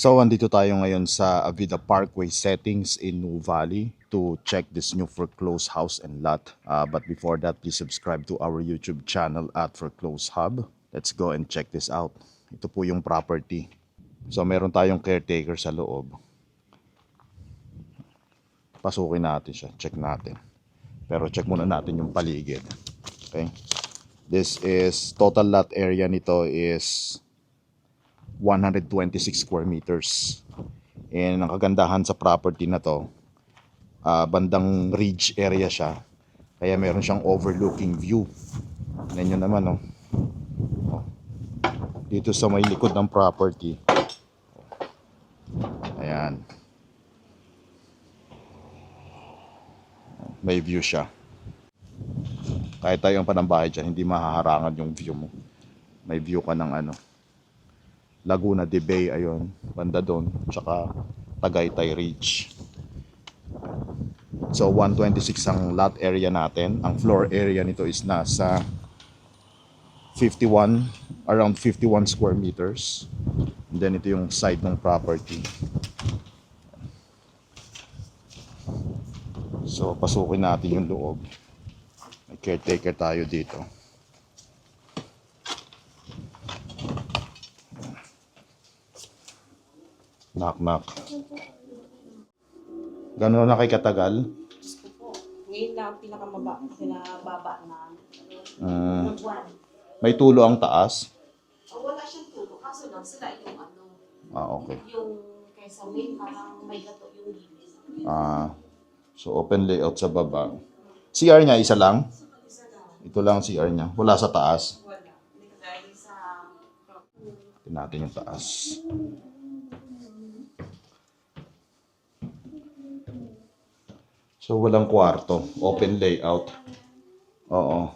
So, andito tayo ngayon sa Avida Parkway settings in New Valley to check this new foreclosed house and lot. But before that, please subscribe to our YouTube channel at Foreclosed Hub. Let's go and check this out. Ito po yung property. So, meron tayong caretaker sa loob. Pasukin natin siya. Check natin. Pero check muna natin yung paligid. Okay. This is, total lot area nito is 126 square meters. And ang kagandahan sa property na to, bandang ridge area siya. Kaya meron siyang overlooking view. Tingnan nyo naman, oh. Dito sa may likod ng property. Ayan. May view siya. Kahit tayong panambahay dyan, hindi mahaharangan yung view mo. May view ka ng Laguna de Bay, ayun, banda doon, tsaka Tagaytay Ridge. So 126 ang lot area natin. Ang floor area nito is nasa 51, around 51 square meters. And then ito yung side ng property. So pasukin natin yung loob. May caretaker tayo dito. Knock knock. Gano'n na kay katagal? Gusto po. Ngayon lang pinababa na buwan. May tulo ang taas? Wala siyang tulo. Kaso lang sila yung Okay. yung kaysa main parang may gato yung gilid. So open layout sa baba. CR niya isa lang? Isa lang. Ito lang CR niya. Wala sa taas. Wala. Hindi ka dahil sa Tingnan natin yung taas. So walang kwarto. Open layout. Oo.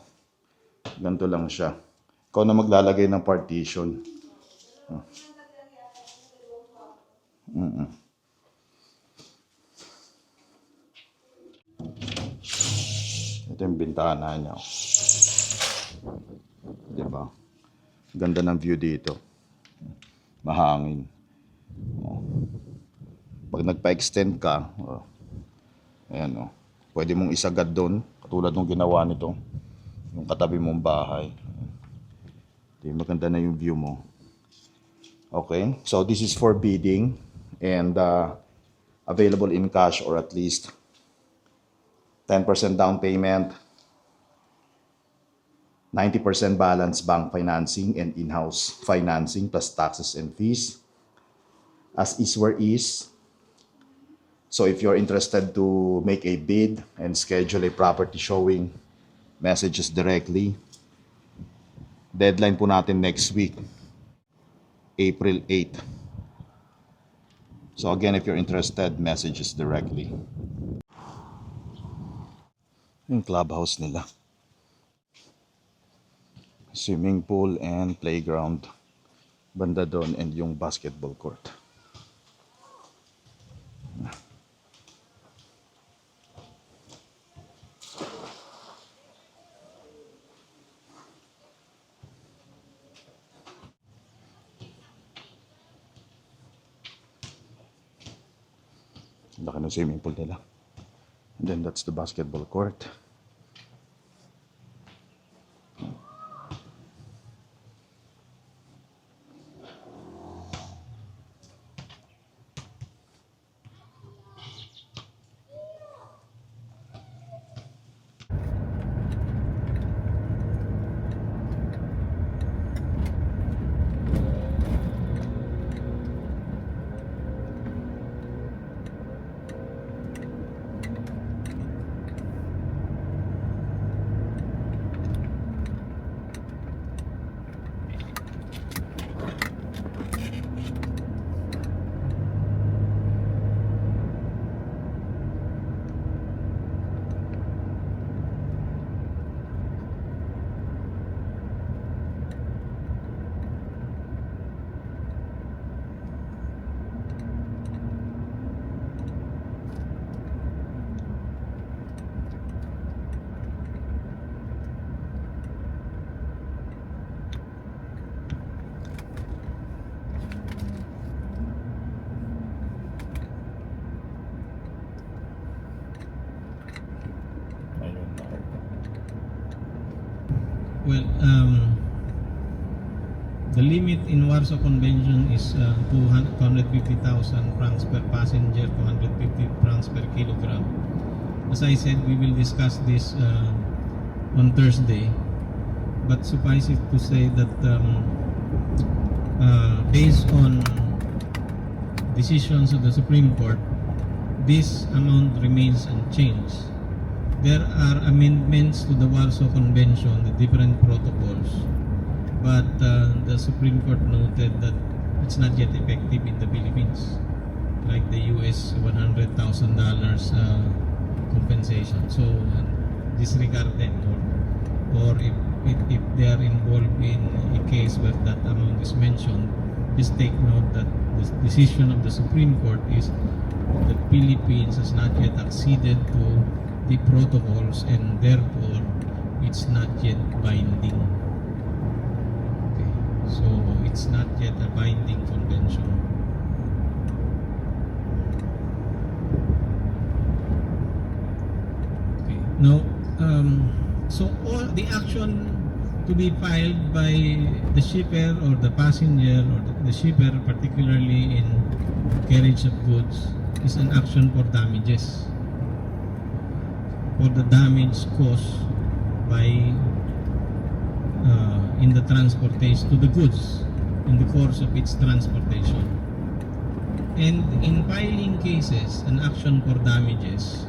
Ganito lang siya. Ikaw na maglalagay ng partition. Ito yung bintana niya. Diba? Ganda ng view dito. Mahangin. Pag nagpa-extend ka, ayan, pwede mong isagad doon, katulad ng ginawa nito, yung katabi mong bahay. Maganda na yung view mo. Okay, so this is for bidding and available in cash or at least 10% down payment, 90% balance bank financing and in-house financing plus taxes and fees. As is where is. So if you're interested to make a bid and schedule a property showing, message us directly. Deadline po natin next week, April 8. So again, if you're interested, message us directly. Yung clubhouse nila. Swimming pool and playground. Banda doon and yung basketball court. Laki ng swimming pool nila. And then that's the basketball court. Well, the limit in Warsaw Convention is 250,000 francs per passenger, 250 francs per kilogram. As I said, we will discuss this on Thursday. But suffice it to say that based on decisions of the Supreme Court, this amount remains unchanged. There are amendments to the Warsaw Convention, the different protocols, but the Supreme Court noted that it's not yet effective in the Philippines, like the US $100,000 compensation. So disregard them, or if they are involved in a case where that amount is mentioned, just take note that the decision of the Supreme Court is the Philippines has not yet acceded to the protocols and therefore it's not yet binding. Okay, so it's not yet a binding convention. Okay, now so all the action to be filed by the shipper or the passenger or the shipper, particularly in carriage of goods, is an action for damages, for the damage caused by in the transportation to the goods in the course of its transportation. And in filing cases, an action for damages,